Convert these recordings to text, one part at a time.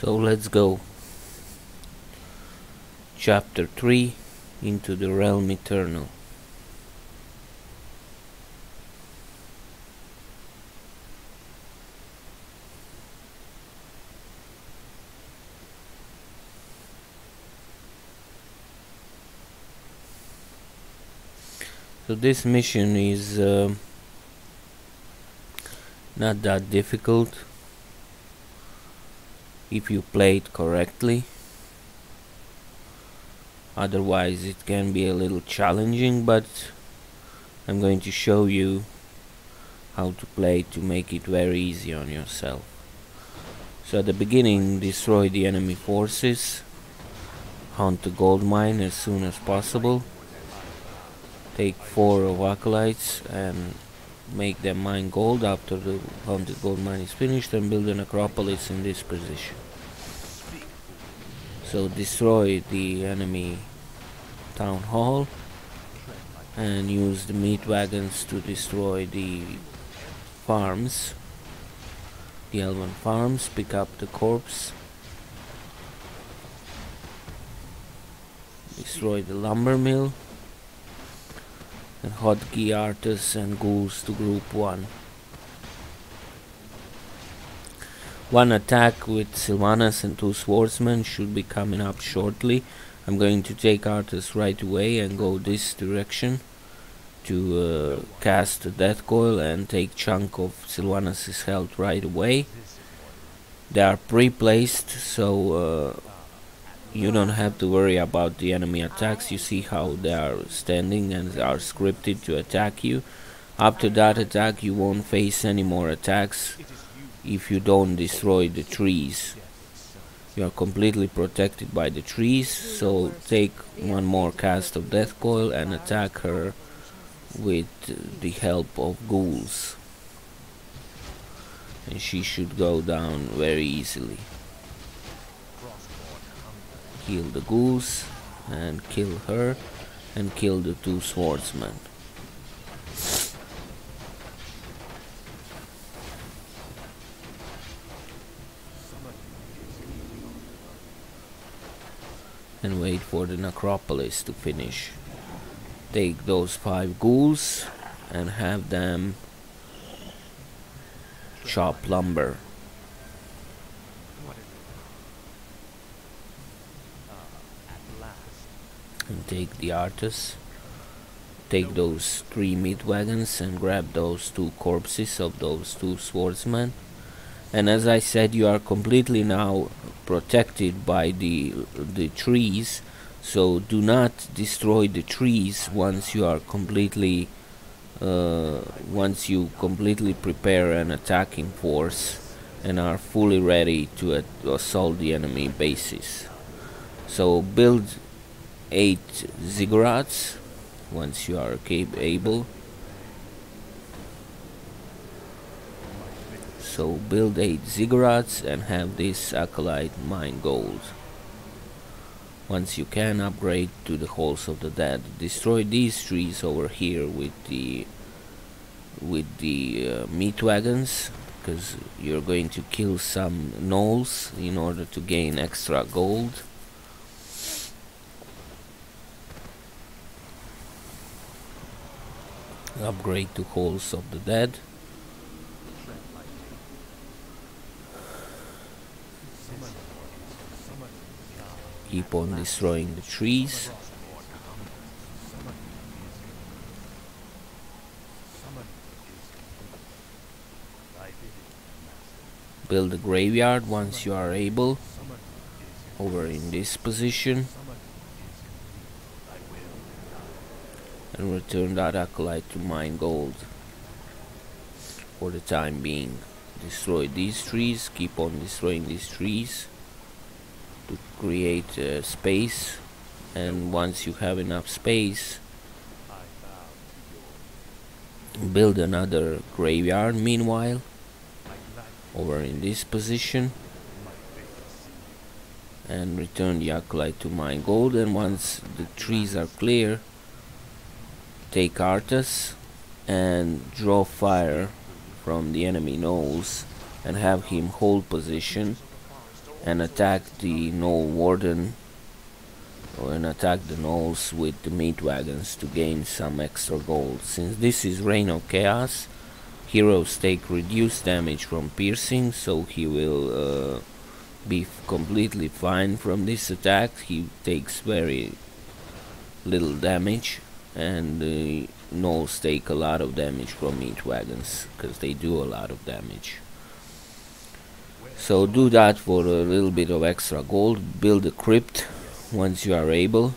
So let's go. Chapter 3, Into the Realm Eternal. So this mission is not that difficult if you play it correctly. Otherwise it can be a little challenging, but I'm going to show you how to play to make it very easy on yourself. So at the beginning, destroy the enemy forces, hunt the gold mine as soon as possible, take 4 of acolytes and make them mine gold after the haunted gold mine is finished, and build an acropolis in this position. So destroy the enemy town hall and use the meat wagons to destroy the farms, the elven farms. Pick up the corpse, destroy the lumber mill, and hotkey artists and ghouls to group 1. One attack with Sylvanas and 2 swordsmen should be coming up shortly. I'm going to take Arthas right away and go this direction to cast the death coil and take chunk of Sylvanas' health right away. They are pre-placed, so you don't have to worry about the enemy attacks. You see how they are standing and are scripted to attack you. After that attack you won't face any more attacks if you don't destroy the trees. You are completely protected by the trees, so take one more cast of death coil and attack her with the help of ghouls, and she should go down very easily. Kill the ghouls and kill her and kill the 2 swordsmen. And wait for the necropolis to finish. Take those 5 ghouls and have them chop lumber. And take the artists. Take those 3 meat wagons and grab those 2 corpses of those 2 swordsmen. And as I said, you are completely now protected by the trees, so do not destroy the trees once you are completely once you completely prepare an attacking force and are fully ready to assault the enemy bases. So build 8 ziggurats once you are able. So build 8 ziggurats and have this acolyte mine gold. Once you can, upgrade to the halls of the dead. Destroy these trees over here with the meat wagons, because you're going to kill some gnolls in order to gain extra gold. Upgrade to halls of the dead. Keep on destroying the trees. Build a graveyard once you are able, over in this position, and return that acolyte to mine gold. For the time being, destroy these trees, keep on destroying these trees to create space, and once you have enough space, build another graveyard meanwhile over in this position, and return the acolyte to mine gold. And once the trees are clear, take Arthas and draw fire from the enemy gnolls and have him hold position and attack the Gnoll Warden, and attack the gnolls with the meat wagons to gain some extra gold. Since this is Reign of Chaos, heroes take reduced damage from piercing, so he will be completely fine from this attack. He takes very little damage, and the gnolls take a lot of damage from meat wagons, because they do a lot of damage. So do that for a little bit of extra gold. Build a crypt once you are able,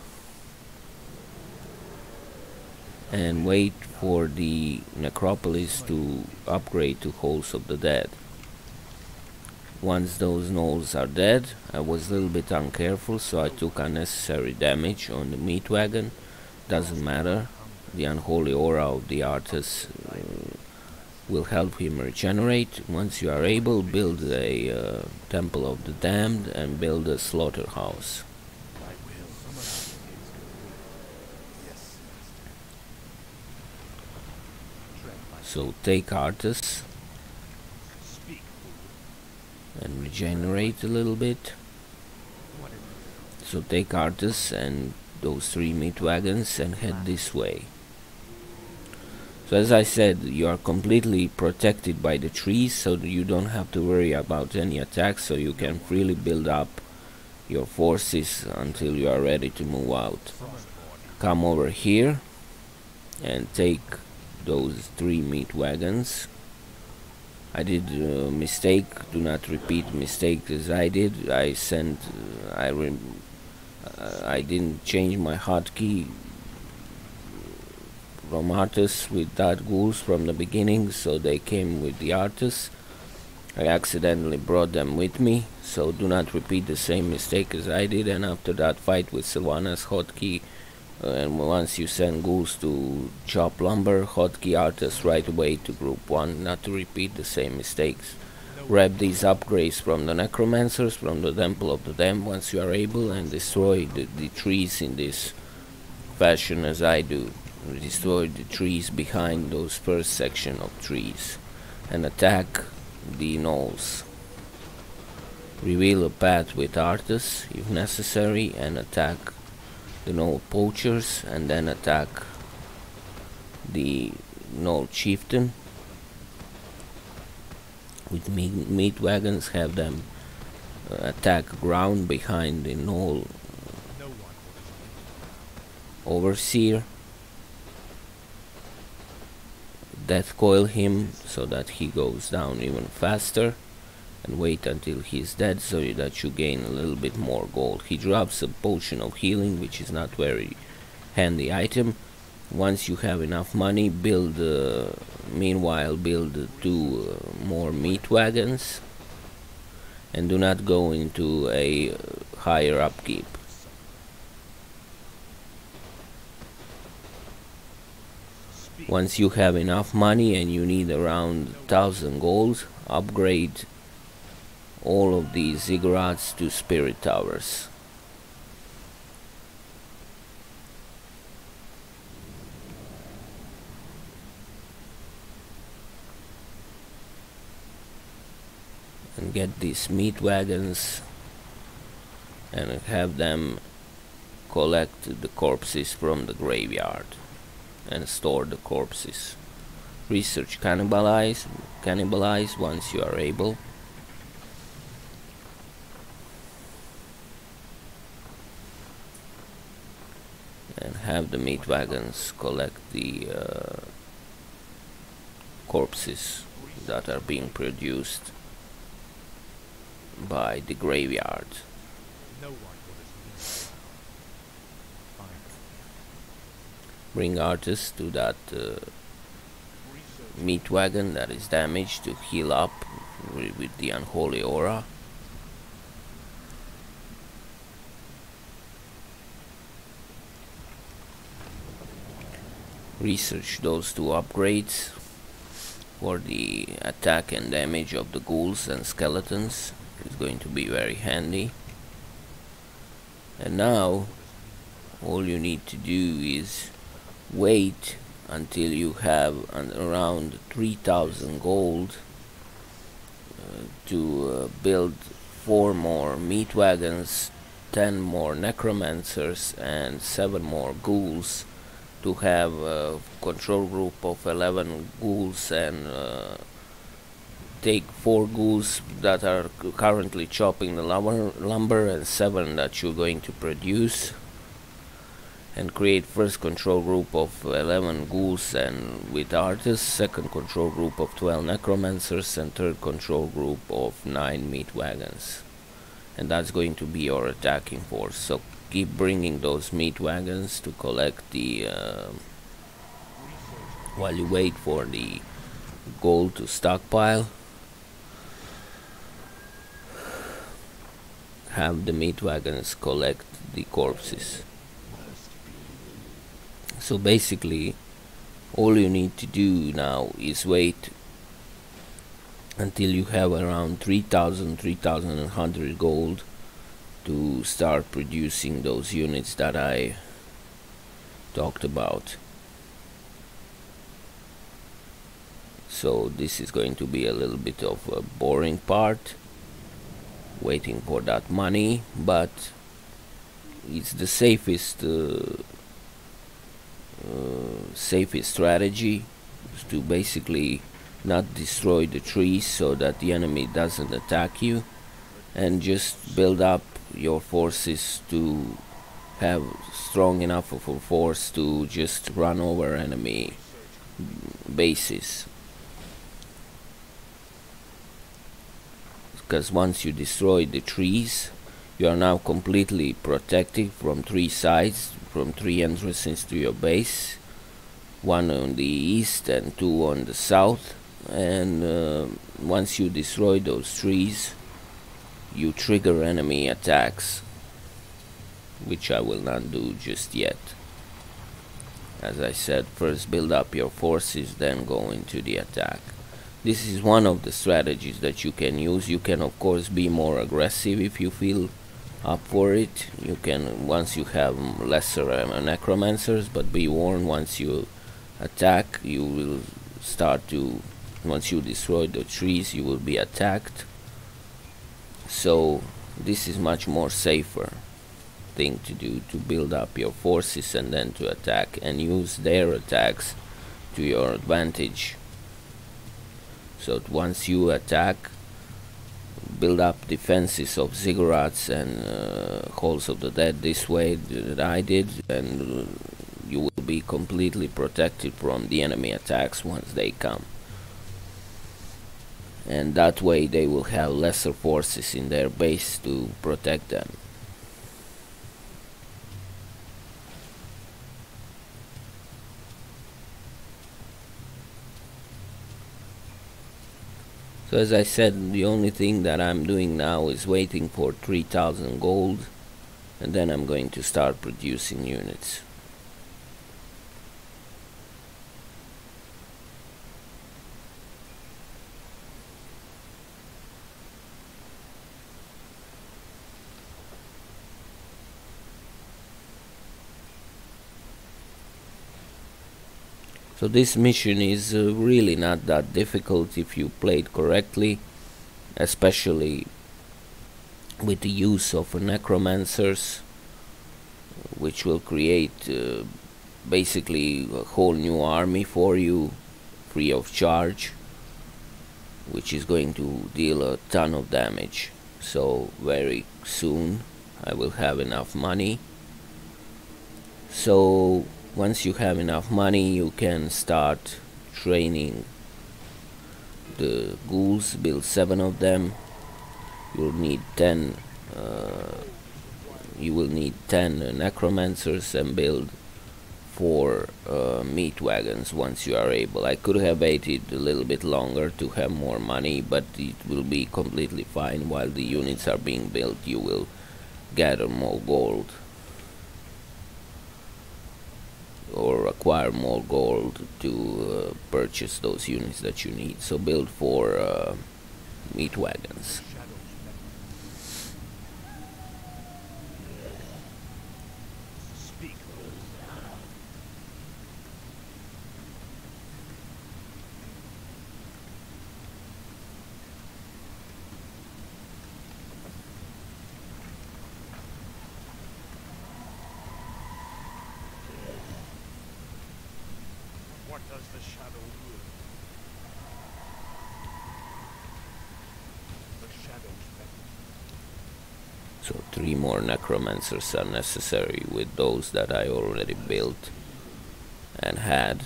and wait for the necropolis to upgrade to Halls of the Dead. Once those gnolls are dead, I was a little bit uncareful, so I took unnecessary damage on the meat wagon. Doesn't matter, the unholy aura of the artist will help him regenerate. Once you are able, build a Temple of the Damned and build a slaughterhouse. So take Artus and regenerate a little bit. So take Artus and those 3 meat wagons and head this way. So as I said, you are completely protected by the trees, so you don't have to worry about any attacks, so you can freely build up your forces until you are ready to move out. Come over here and take those 3 meat wagons. I did a mistake. Do not repeat mistake as I did. I didn't change my hotkey from Artus with that ghouls from the beginning, so they came with the Artus. I accidentally brought them with me, so do not repeat the same mistake as I did. And after that fight with Sylvanas, hotkey, and once you send ghouls to chop lumber, hotkey Artus right away to group 1, not to repeat the same mistakes. Grab these upgrades from the necromancers, from the Temple of the Damned once you are able, and destroy the trees in this fashion as I do. Destroy the trees behind those first section of trees and attack the gnolls. Reveal a path with Artus if necessary and attack the gnoll poachers, and then attack the gnoll chieftain with meat wagons. Have them attack ground behind the gnoll overseer. Death coil him so that he goes down even faster, and wait until he's dead so that you gain a little bit more gold. He drops a potion of healing, which is not very handy item. Once you have enough money, meanwhile build 2 more meat wagons, and do not go into a higher upkeep. Once you have enough money and you need around 1000 gold, upgrade all of these ziggurats to spirit towers. And get these meat wagons and have them collect the corpses from the graveyard and store the corpses. Research cannibalize once you are able. And have the meat wagons collect the corpses that are being produced by the graveyard. Bring Artus to that meat wagon that is damaged to heal up with the unholy aura. Research those 2 upgrades for the attack and damage of the ghouls and skeletons. It's going to be very handy. And now all you need to do is wait until you have around 3000 gold to build 4 more meat wagons, 10 more necromancers, and 7 more ghouls to have a control group of 11 ghouls, and take 4 ghouls that are currently chopping the lumber and 7 that you're going to produce, and create first control group of 11 ghouls and with artists, second control group of 12 necromancers, and third control group of 9 meat wagons. And that's going to be your attacking force. So keep bringing those meat wagons to collect the while you wait for the gold to stockpile. Have the meat wagons collect the corpses. So basically all you need to do now is wait until you have around 3,100 gold to start producing those units that I talked about. So this is going to be a little bit of a boring part, waiting for that money, but it's the safest strategy to basically not destroy the trees so that the enemy doesn't attack you, and just build up your forces to have strong enough of a force to just run over enemy bases. Because once you destroy the trees, you are now completely protected from 3 sides, from 3 entrances to your base, 1 on the east and 2 on the south. And once you destroy those trees, you trigger enemy attacks, which I will not do just yet. As I said, first build up your forces, then go into the attack. This is one of the strategies that you can use. You can of course be more aggressive if you feel up for it. You can, once you have lesser necromancers, but be warned, once you attack you will start to, once you destroy the trees you will be attacked. So this is much more safer thing to do, to build up your forces and then to attack, and use their attacks to your advantage. So once you attack, build up defenses of ziggurats and halls of the dead this way that I did, and you will be completely protected from the enemy attacks once they come. And that way they will have lesser forces in their base to protect them. So as I said, the only thing that I'm doing now is waiting for 3,000 gold, and then I'm going to start producing units. So this mission is really not that difficult if you play it correctly, especially with the use of necromancers, which will create basically a whole new army for you free of charge, which is going to deal a ton of damage. So very soon I will have enough money. So once you have enough money, you can start training the ghouls, build 7 of them. You'll need 10 you will need 10 necromancers, and build 4 meat wagons once you are able. I could have waited a little bit longer to have more money, but it will be completely fine. While the units are being built, you will gather more gold or acquire more gold to purchase those units that you need. So build 4 meat wagons. So 3 more necromancers are necessary with those that I already built and had.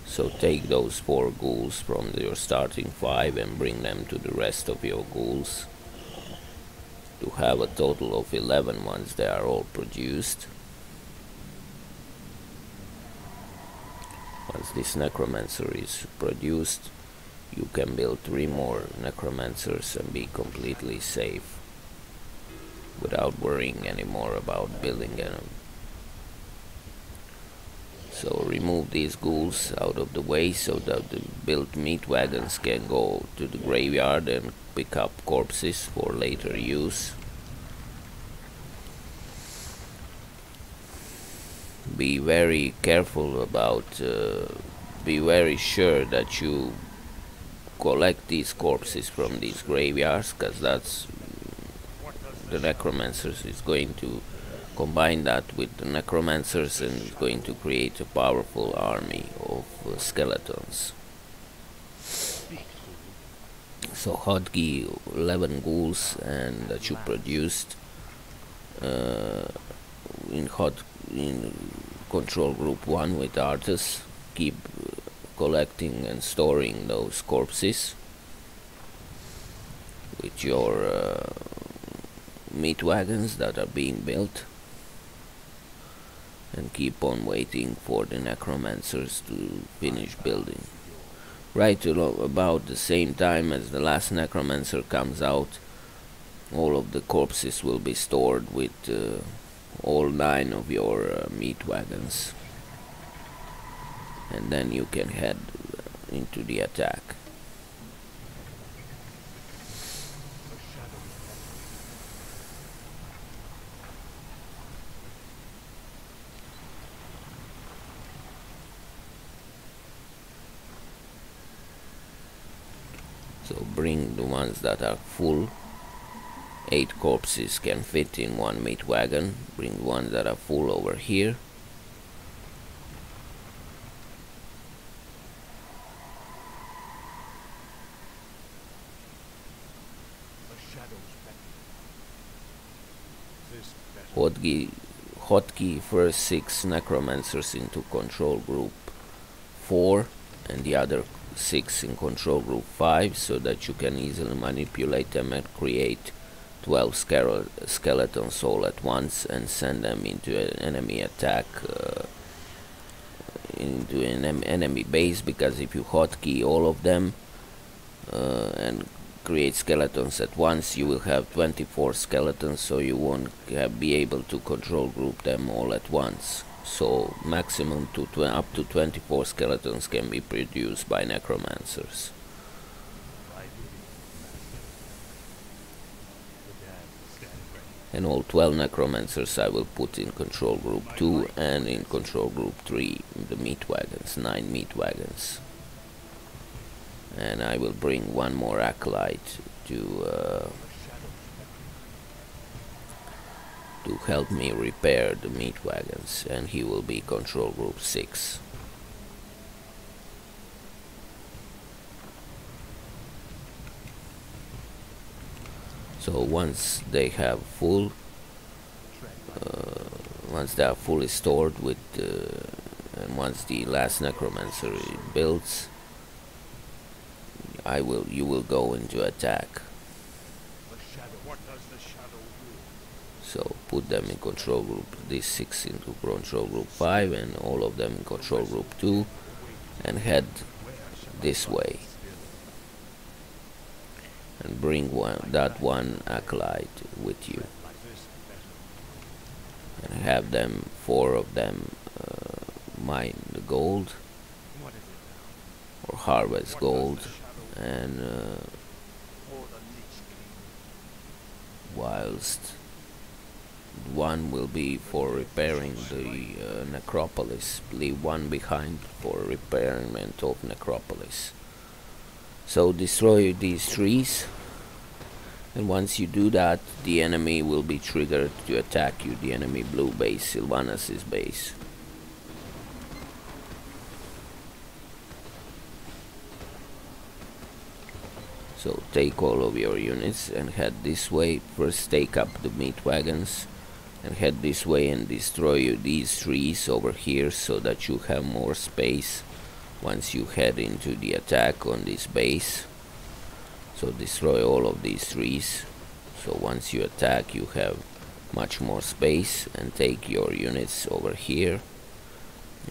So take those 4 ghouls from your starting 5 and bring them to the rest of your ghouls to have a total of 11 once they are all produced. Once this necromancer is produced, you can build 3 more necromancers and be completely safe without worrying anymore about building them. So remove these ghouls out of the way so that the built meat wagons can go to the graveyard and pick up corpses for later use. Be very careful about, be very sure that you collect these corpses from these graveyards, because that's the necromancers is going to combine that with the necromancers and is going to create a powerful army of skeletons. So hotkey 11 ghouls and that you produced in control group 1 with Artus. Keep collecting and storing those corpses with your meat wagons that are being built, and keep on waiting for the necromancers to finish building. Right about the same time as the last necromancer comes out, all of the corpses will be stored with all 9 of your meat wagons, and then you can head into the attack. So bring the ones that are full. 8 corpses can fit in 1 meat wagon. Bring the ones that are full over here. Hotkey first 6 necromancers into control group 4 and the other 6 in control group 5, so that you can easily manipulate them and create 12 skeletons all at once and send them into an enemy attack, into an enemy base, because if you hotkey all of them and create skeletons at once, you will have 24 skeletons, so you won't be able to control group them all at once. So maximum up to 24 skeletons can be produced by necromancers. And all 12 necromancers I will put in control group 2 and in control group 3, the meat wagons, 9 meat wagons. And I will bring 1 more acolyte to help me repair the meat wagons, and he will be control group 6. So once they have full, once they are fully stored with, and once the last necromancer builds, you will go into attack. So put them in control group, these 6 into control group 5 and all of them in control group 2, and head this way. And bring that one acolyte with you. And have them, 4 of them, mine the gold, or harvest gold, and whilst 1 will be for repairing the necropolis. Leave 1 behind for repairment of necropolis. So destroy these trees, and once you do that, the enemy will be triggered to attack you, the enemy blue base, Sylvanas' base. So take all of your units and head this way. First take up the meat wagons and head this way and destroy these trees over here so that you have more space once you head into the attack on this base. So destroy all of these trees, so once you attack you have much more space, and take your units over here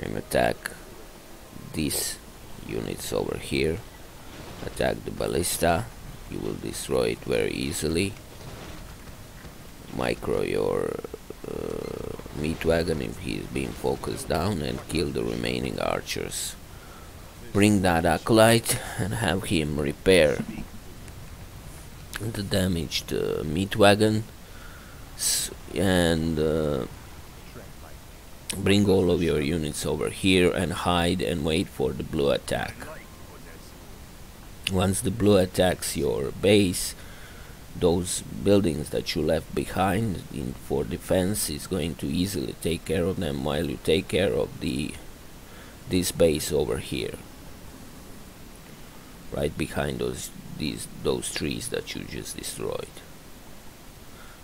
and attack these units over here. Attack the ballista, you will destroy it very easily. Micro your meat wagon if he is being focused down, and kill the remaining archers. Bring that acolyte and have him repair the damaged meat wagon, and bring all of your units over here and hide and wait for the blue attack. Once the blue attacks your base, those buildings that you left behind for defense is going to easily take care of them while you take care of this base over here, right behind those trees that you just destroyed.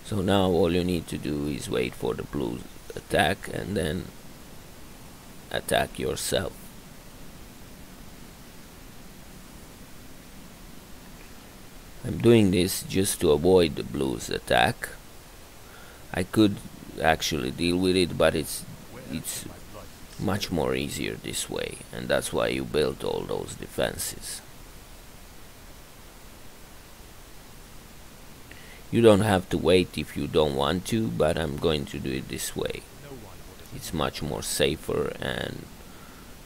So now all you need to do is wait for the blue attack and then attack yourself. I'm doing this just to avoid the blues attack. I could actually deal with it, but it's much more easier this way, and that's why you built all those defenses. You don't have to wait if you don't want to, but I'm going to do it this way. It's much more safer, and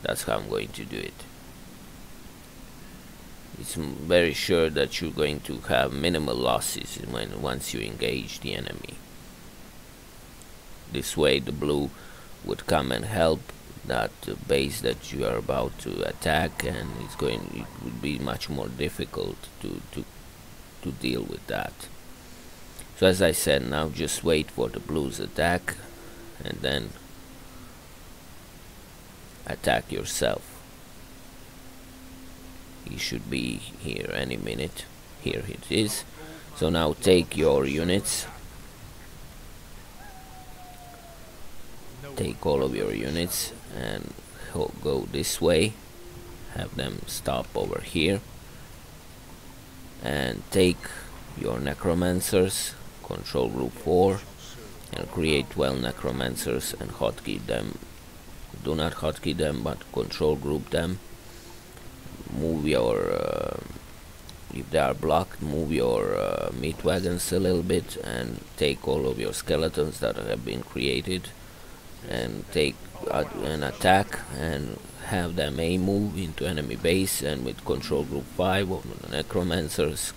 that's how I'm going to do it. It's very sure that you're going to have minimal losses once you engage the enemy. This way the blue would come and help that base that you are about to attack, and it would be much more difficult to deal with that. So as I said, now just wait for the blues attack and then attack yourself. He should be here any minute. Here it is. So now take your units. Take all of your units and go this way. Have them stop over here. And take your necromancers, control group 4, and create 12 necromancers and hotkey them. Do not hotkey them, but control group them. Move your if they are blocked, move your meat wagons a little bit, and take all of your skeletons that have been created and take an attack and have them move into enemy base, and with control group 5 of the necromancers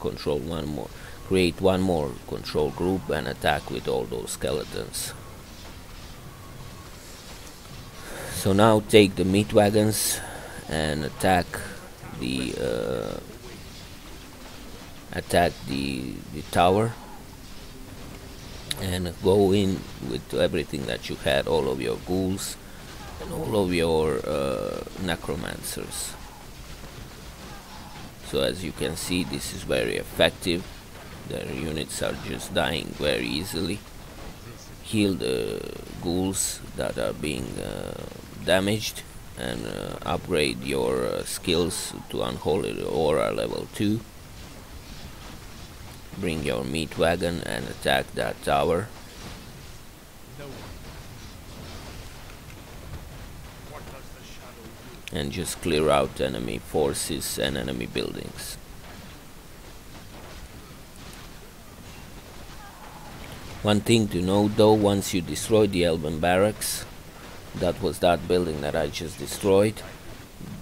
create one more control group and attack with all those skeletons. So now take the meat wagons and attack the tower, and go in with everything that you had, all of your ghouls and all of your necromancers. So as you can see, this is very effective. Their units are just dying very easily. Heal the ghouls that are being damaged, and upgrade your skills to Unholy Aura level 2. Bring your meat wagon and attack that tower. And just clear out enemy forces and enemy buildings. One thing to note though, once you destroy the Elven barracks, that was that building that I just destroyed,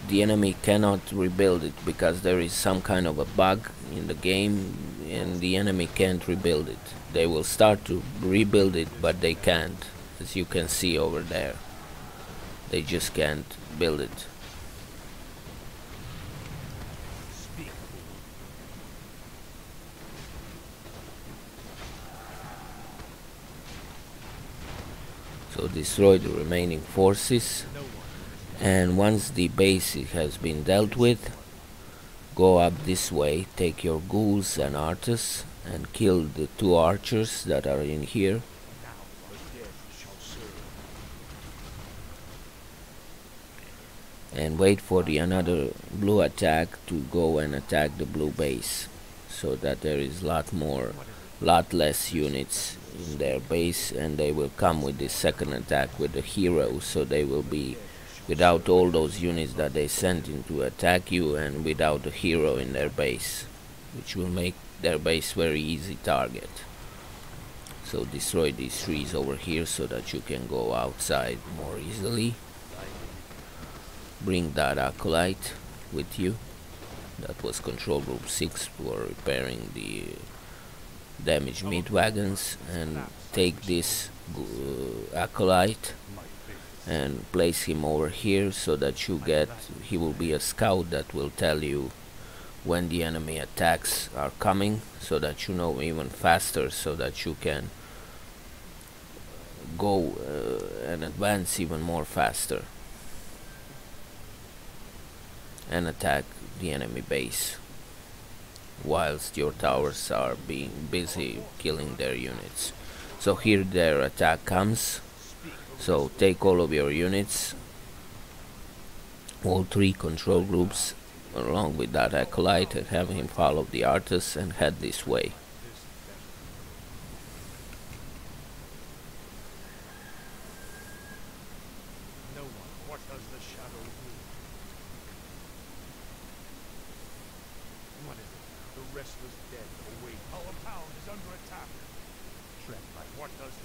the enemy cannot rebuild it because there is some kind of a bug in the game, and the enemy can't rebuild it. They will start to rebuild it, but they can't, as you can see over there. They just can't build it. So destroy the remaining forces, and once the base has been dealt with, go up this way, take your ghouls and artists and kill the 2 archers that are in here. And wait for the another blue attack to go and attack the blue base, so that there is lot less units in their base, and they will come with the second attack with the hero, so they will be without all those units that they sent in to attack you, and without the hero in their base, which will make their base very easy target. So destroy these trees over here so that you can go outside more easily. Bring that acolyte with you. That was control group 6 for repairing the damaged meat wagons, and take this acolyte and place him over here so that he will be a scout that will tell you when the enemy attacks are coming, so that you know even faster, so that you can go and advance even more faster and attack the enemy base whilst your towers are being busy killing their units. So here their attack comes, so take all of your units, all 3 control groups along with that acolyte, and have him follow the artists and head this way.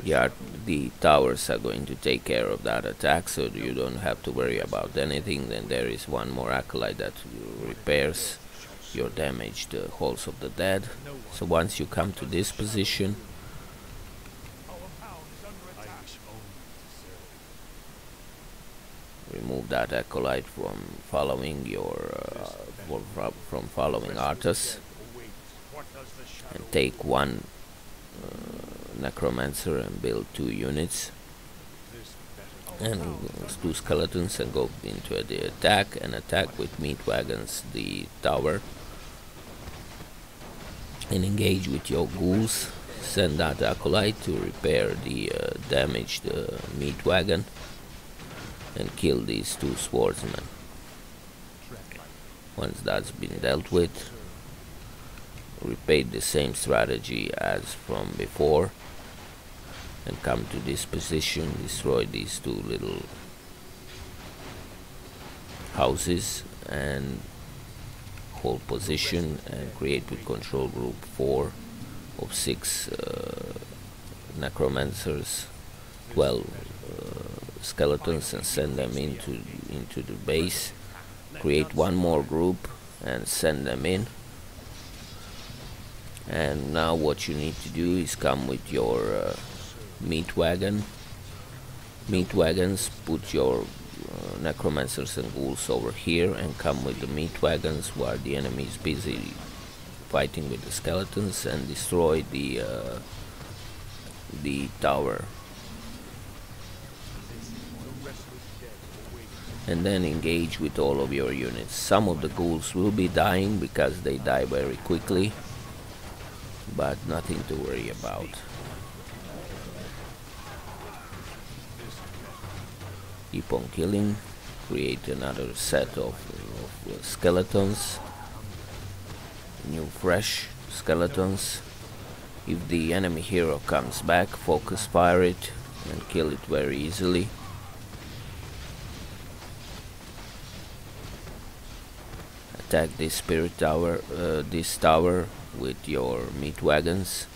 Yeah, the towers are going to take care of that attack, so you don't have to worry about anything. Then there is one more acolyte that repairs your damaged halls of the dead. So once you come to this position, remove that acolyte from following from following Arthas, and take one necromancer and build 2 units and 2 skeletons, and go into the attack and attack with meat wagons the tower, and engage with your ghouls. Send that acolyte to repair the damaged meat wagon and kill these 2 swordsmen. Once that's been dealt with, repeat the same strategy as from before and come to this position, destroy these 2 little houses and hold position, and create with control group 4 of 6 necromancers, 12 skeletons, and send them into the base. Create one more group and send them in. And now what you need to do is come with your meat wagons, put your necromancers and ghouls over here, and come with the meat wagons while the enemy is busy fighting with the skeletons, and destroy the tower. And then engage with all of your units. Some of the ghouls will be dying because they die very quickly, but nothing to worry about. Keep on killing, create another set of skeletons, new fresh skeletons. If the enemy hero comes back, focus fire it and kill it very easily. Attack this spirit tower, this tower with your meat wagons,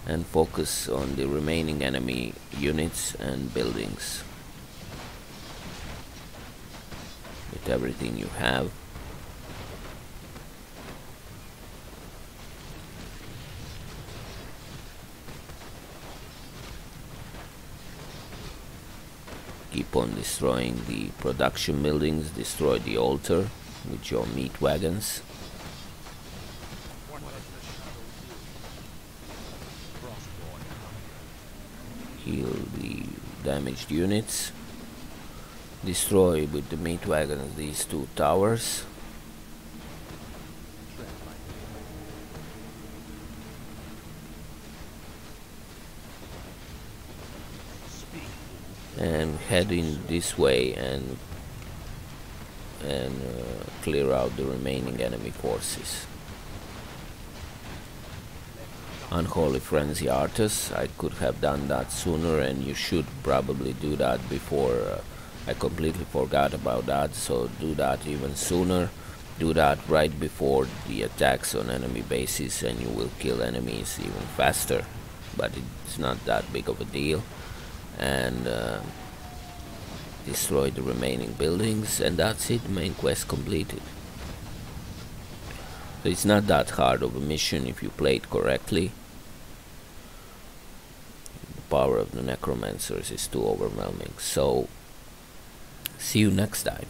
and focus on the remaining enemy units and buildings with everything you have. Keep on destroying the production buildings, destroy the altar with your meat wagons. Heal the damaged units. Destroy with the meat wagons these 2 towers. and head in this way and clear out the remaining enemy forces. Unholy Frenzy Artus, I could have done that sooner, and you should probably do that before. I completely forgot about that, so do that even sooner. Do that right before the attacks on enemy bases, and you will kill enemies even faster, but it's not that big of a deal. And destroy the remaining buildings, and that's it. Main quest completed. So it's not that hard of a mission if you play it correctly. The power of the necromancers is too overwhelming. So see you next time.